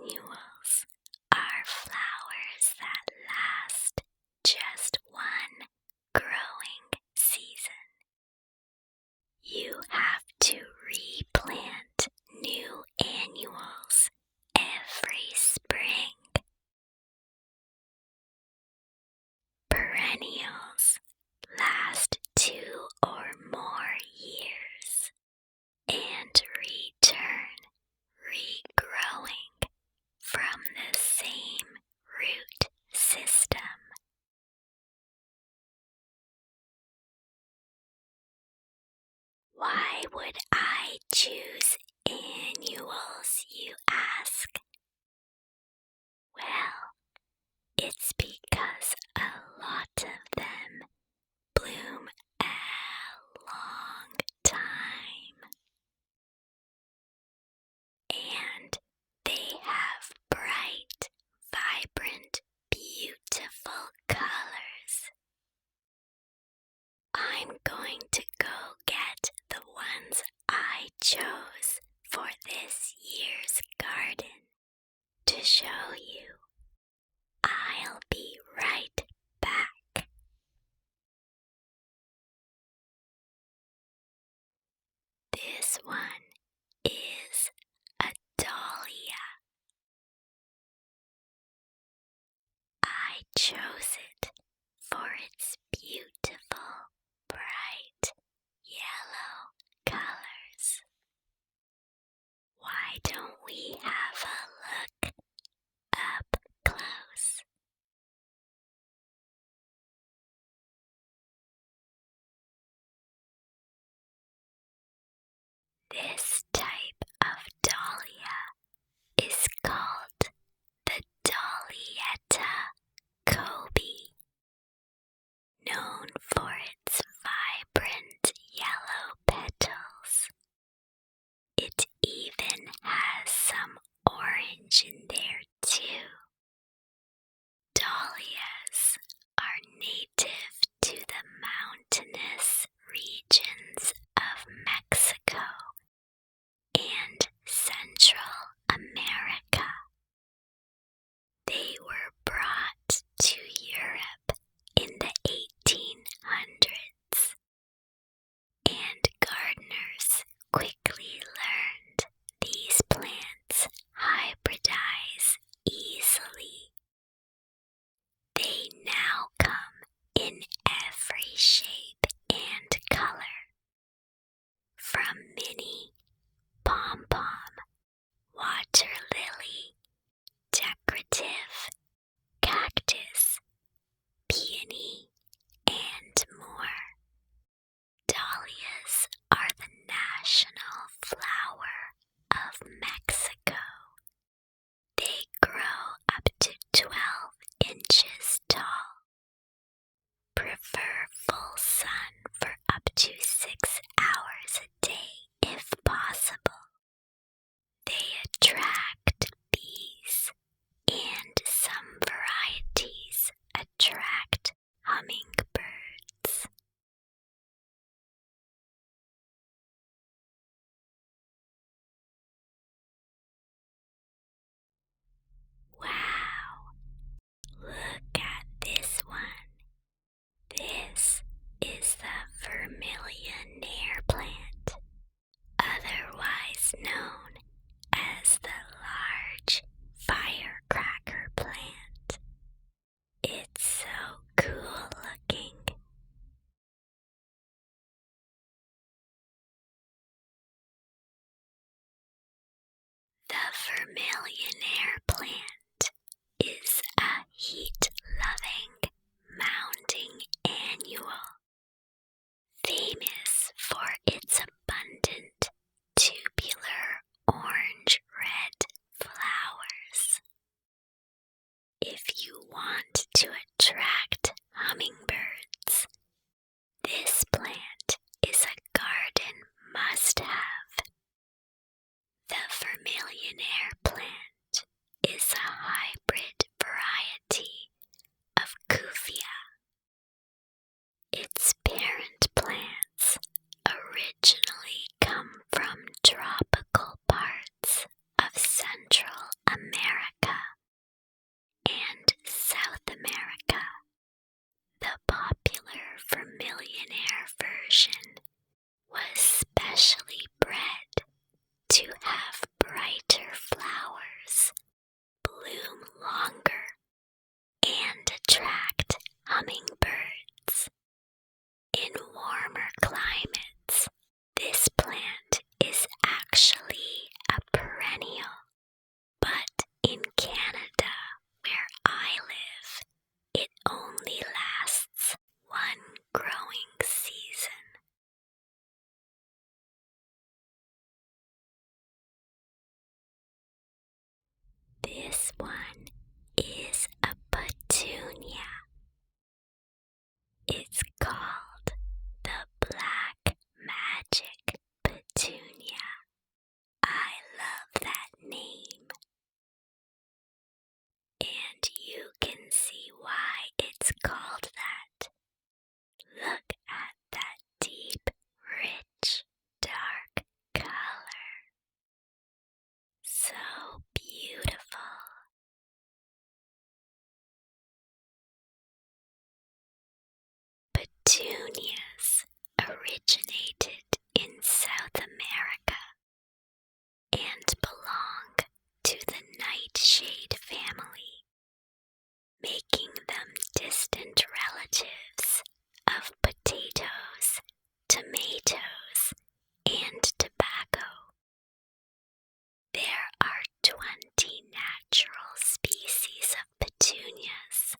Annuals are flowers that last just one growing season. You have to replant new annuals every spring. Perennials last 2 or more years and return regrowing from the same root system. Why would I choose annuals, you ask? Well, it's because a lot of them bloom a long time. And they have bright, vibrant, beautiful colors. I'm going to go get the ones I chose for this year's garden to show you. I'll be right back. This one is a dahlia. I chose it for its beautiful, bright yellow colors. Why don't we have a look up close? This type of dahlia is called the Dahlietta Kobe, known for its vibrant yellow petals. It even has some orange in there too. Dahlias are native to the mountainous regions of Mexico and Central America. They were brought to Europe in the 1800s, and gardeners quickly learned these plants hybridize easily. They now come in every shape and color, from mini, pom-pom, water lily, decorative, cactus, peony, and more. Dahlias are the national flower of Mexico. They grow up to 12 inches tall, prefer full sun for up to 6 hours a day if possible. They attract bees, and some varieties attract hummingbirds. Wow! Look at this one. This is the vermilion plant, otherwise known as the large firecracker plant. It's so cool looking. The vermilion plant is a heat-loving mounding annual, famous for its abundant tubular orange-red flowers. If you want to attract hummingbirds, this plant is a garden must-have. The vermilion plant is a hybrid variety of Kufia. Its parent plants originally come from tropical parts of Central America. There are 20 natural species of petunias,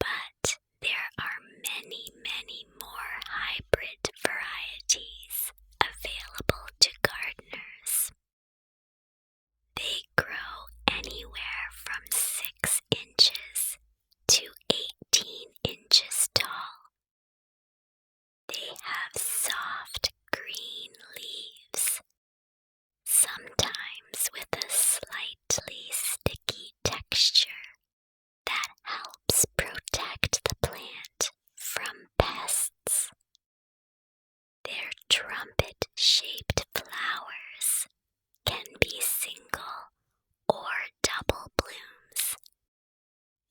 but there are many, many more hybrid varieties available to gardeners. They grow anywhere from 6 inches to 18 inches tall. They have soft green leaves, sometimes with a slightly sticky texture that helps protect the plant from pests. Their trumpet-shaped flowers can be single or double blooms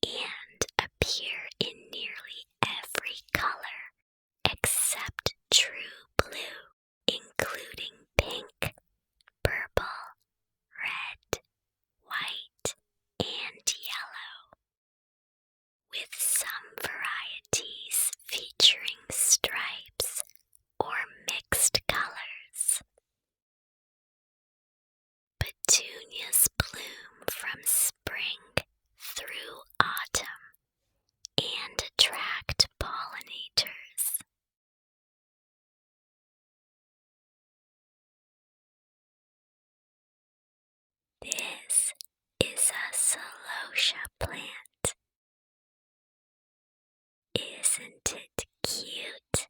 and appear in nearly every color except true blue, including pink, purple, red, white, and yellow, with some varieties featuring stripes or mixed colors. Petunias bloom from spring through autumn and attract pollinators. This is a celosia plant. Isn't it cute?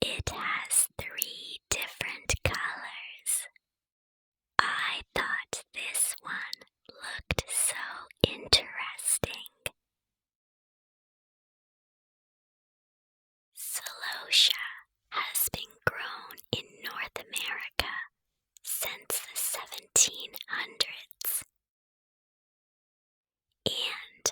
It has 3 different colors. I thought this one looked so interesting. Celosia has been grown in North America since the 1700s, and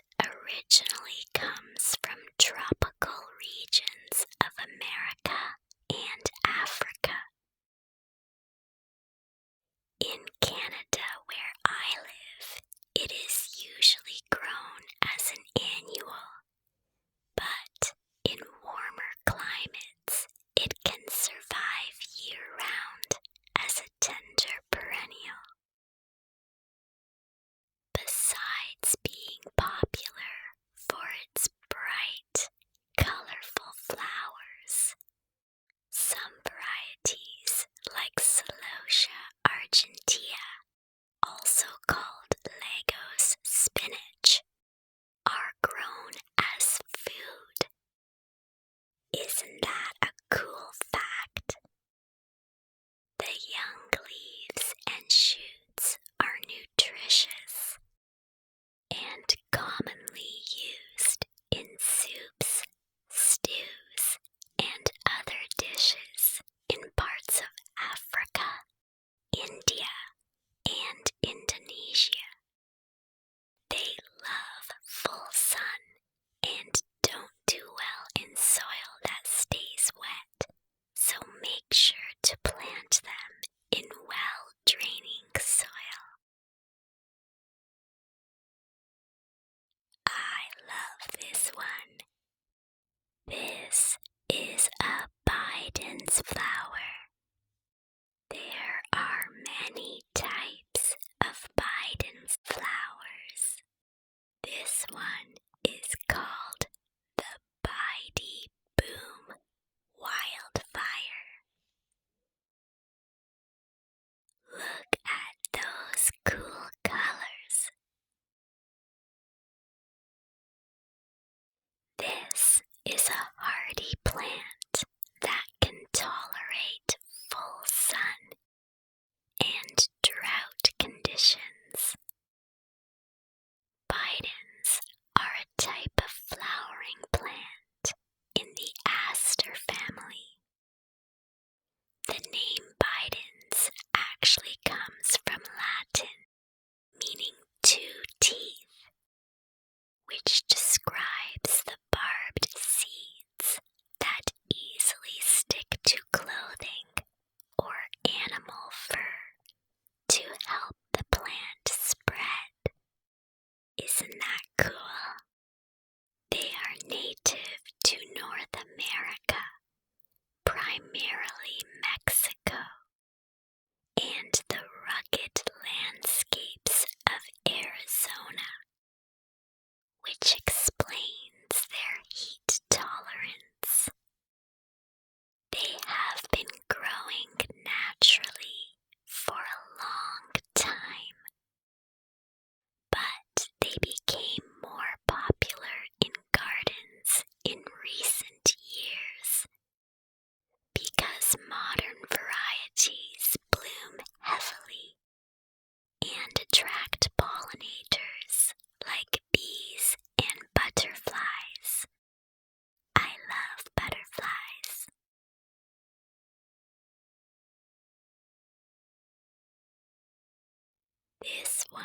This one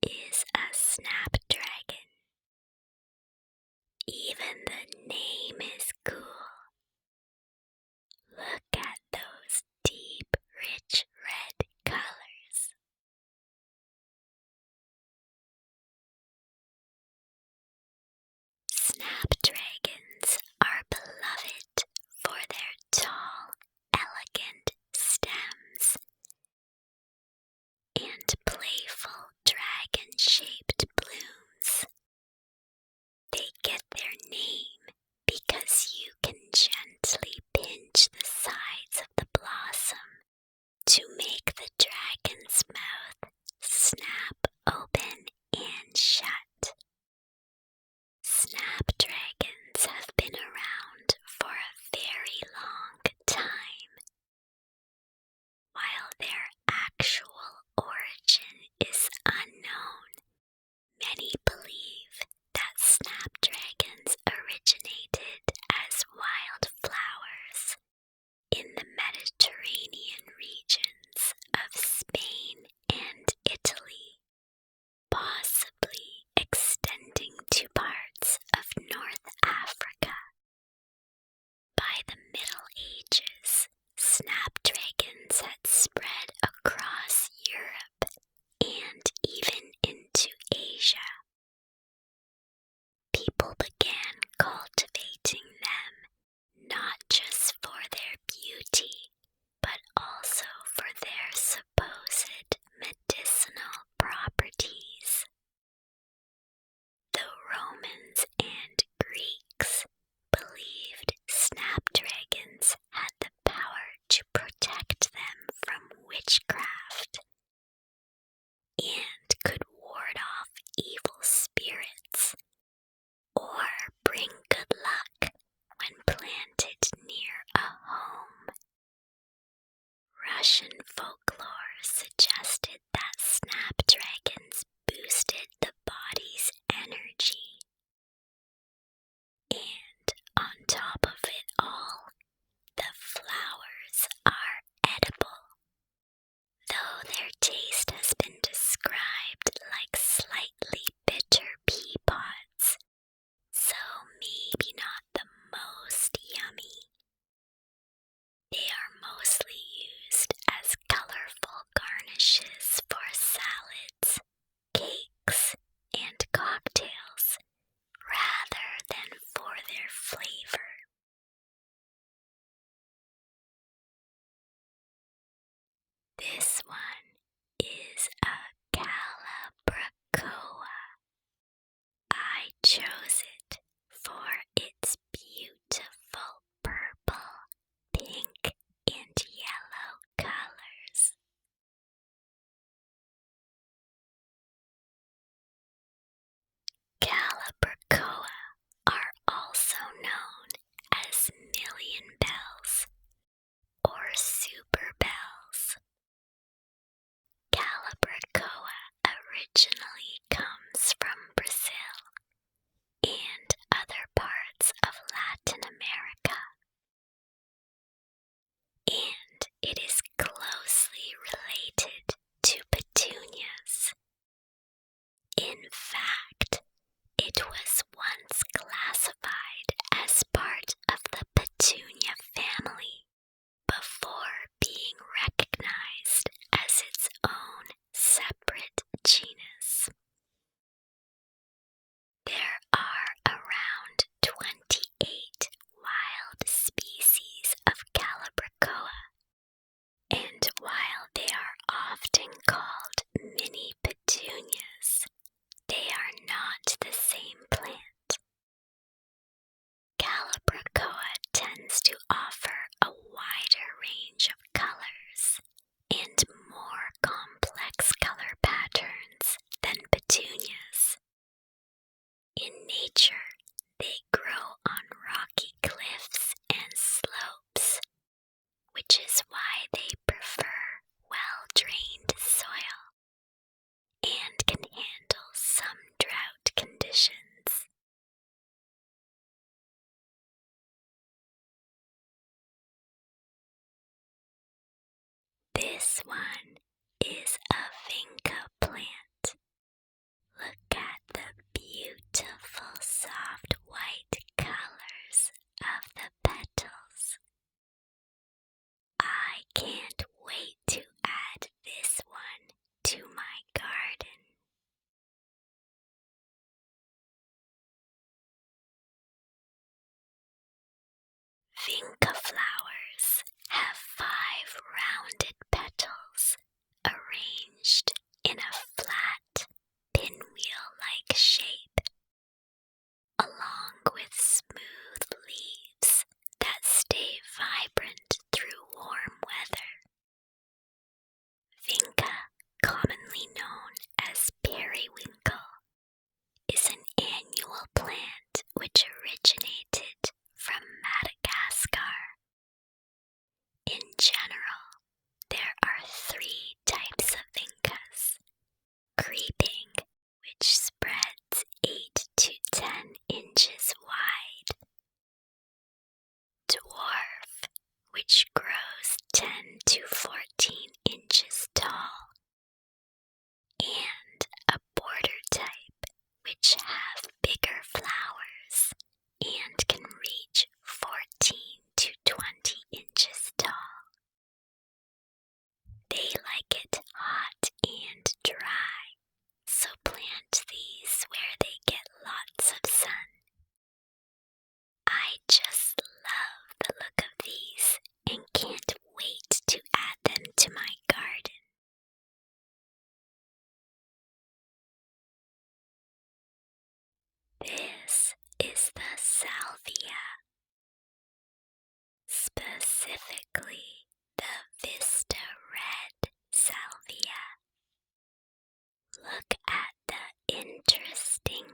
is a snapdragon. Even the name is cool. Look at those deep, rich red colors. Snapdragons are beloved for their tall, elegant stems and playful dragon-shaped blooms. They get their name because you can gently pinch the sides of the blossom to make the dragon's mouth snap open and shut. Snapdragons have been around for a very long time. While their actual origin is unknown, many believe that snapdragons originated as wildflowers in the Mediterranean regions of Spain and Italy, possibly extending to parts of North Africa. By the Middle Ages, snapdragons had spread across Europe and even into Asia. People began cultivating them not just for their beauty, but also for their supposed medicinal properties. The Romans and Greeks believed snapdragons had the power to protect them from witchcraft and could ward off evil spirits or bring good luck when planted near a home. Russian folklore suggested that snapdragons boosted the body's energy. And on top of it all, the flowers are edible. Though their taste has been described like slightly bitter pea pods, so maybe not the most yummy. They are mostly used as colorful garnishes for salads, cakes, and cocktails, rather than for their flavor. This one is a Calabracoa. I chose it for its beautiful purple, pink, and yellow colors. Calabracoa are also known as million bells or super bells. Calabracoa originally comes from Brazil and other parts of Latin America, and it is closely related to petunias. In fact, it was once classified as part of the petunia family before being recognized as its own separate genus. There are around 28 wild species of Calabracoa, and while they are often called mini petunias, they are not the same plant. Calabracoa tends to offer a wider range of colors and more complex color patterns than petunias. In nature, they grow on rocky cliffs and slopes, which is why they prefer well-drained soil and can handle some drought conditions. This one is a vinca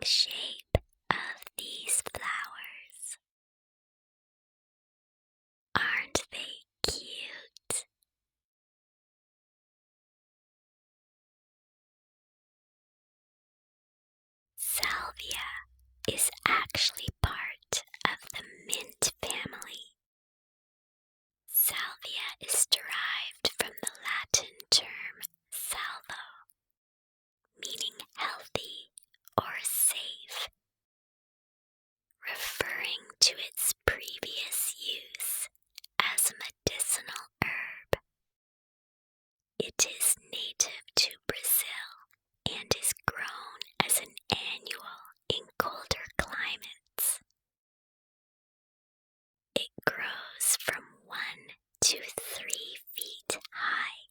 shape of these flowers. Aren't they cute? Salvia is actually part of the mint family. Salvia is derived from the Latin term salvo, meaning healthy or safe, referring to its previous use as a medicinal herb. It is native to Brazil and is grown as an annual in colder climates. It grows from 1 to 3 feet high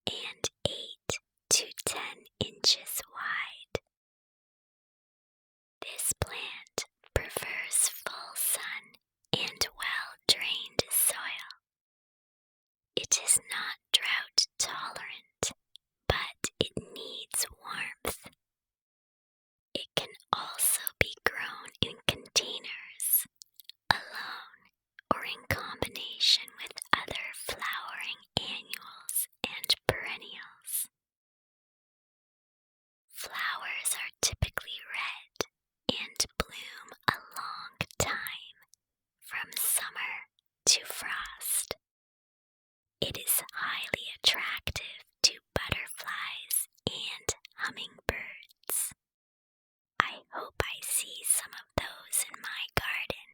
and 8 to 10 inches wide. This plant prefers full sun and well-drained soil. It is not drought tolerant, but it needs warmth. It can also be grown in containers, alone, or in combination with other flowering annuals and perennials. Flowers are typically red and bloom a long time, from summer to frost. It is highly attractive to butterflies and hummingbirds. I hope I see some of those in my garden.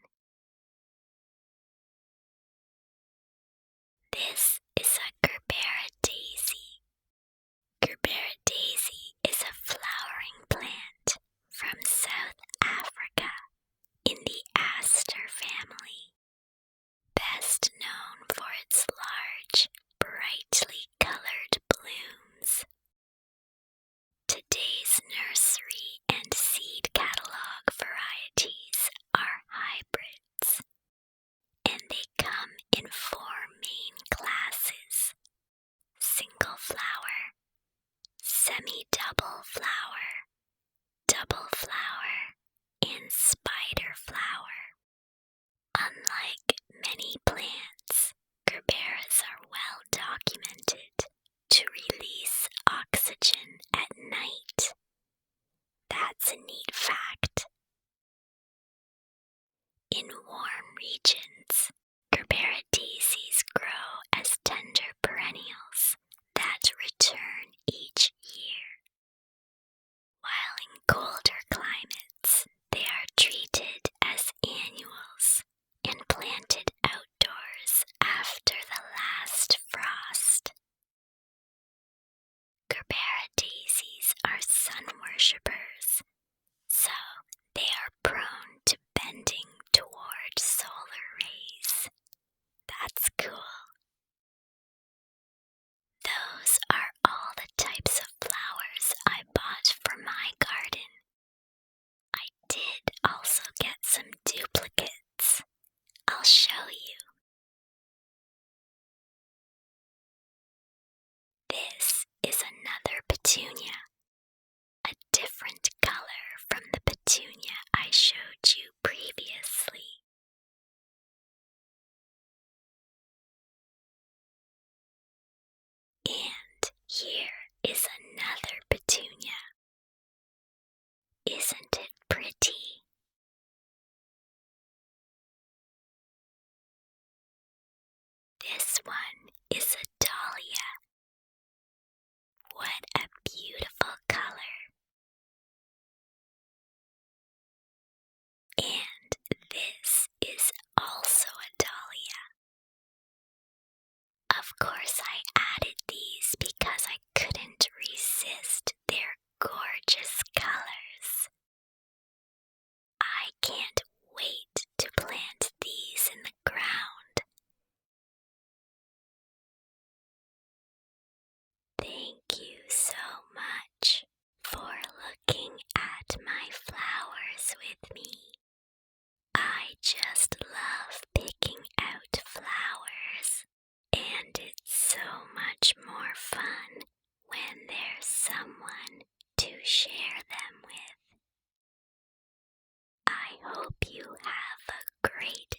This is a Gerbera daisy. Gerbera daisy is a flowering plant from South Africa in the aster family, best known for its large, brightly colored blooms. Today's nursery and seed catalog varieties are hybrids, and they come in 4 main classes: single flower, semi-double flower, double flower, and spider flower. Unlike many plants, Gerberas are well documented to release oxygen at night. That's a neat fact. In warm regions, Gerbera daisies grow as tender perennials that return each year. While in colder climates, they are treated as annuals and planted outdoors after the last frost. Gerbera daisies are sun worshippers, so they are prone to bending toward solar rays. That's cool. Those are all the types of flowers I bought for my garden. I did also get some duplicates. I'll show you. This is another petunia, a different color from the petunia I showed you previously. And here is another petunia. Isn't it pretty? This one is a dahlia. What a beautiful color. And this is also a dahlia. Of course, I added these because I couldn't resist their gorgeous colors. I can't wait to plant these in the ground. Thank you so much for looking at my flowers with me. I just love picking out flowers, and it's so much more fun when there's someone to share them with. hope you have a great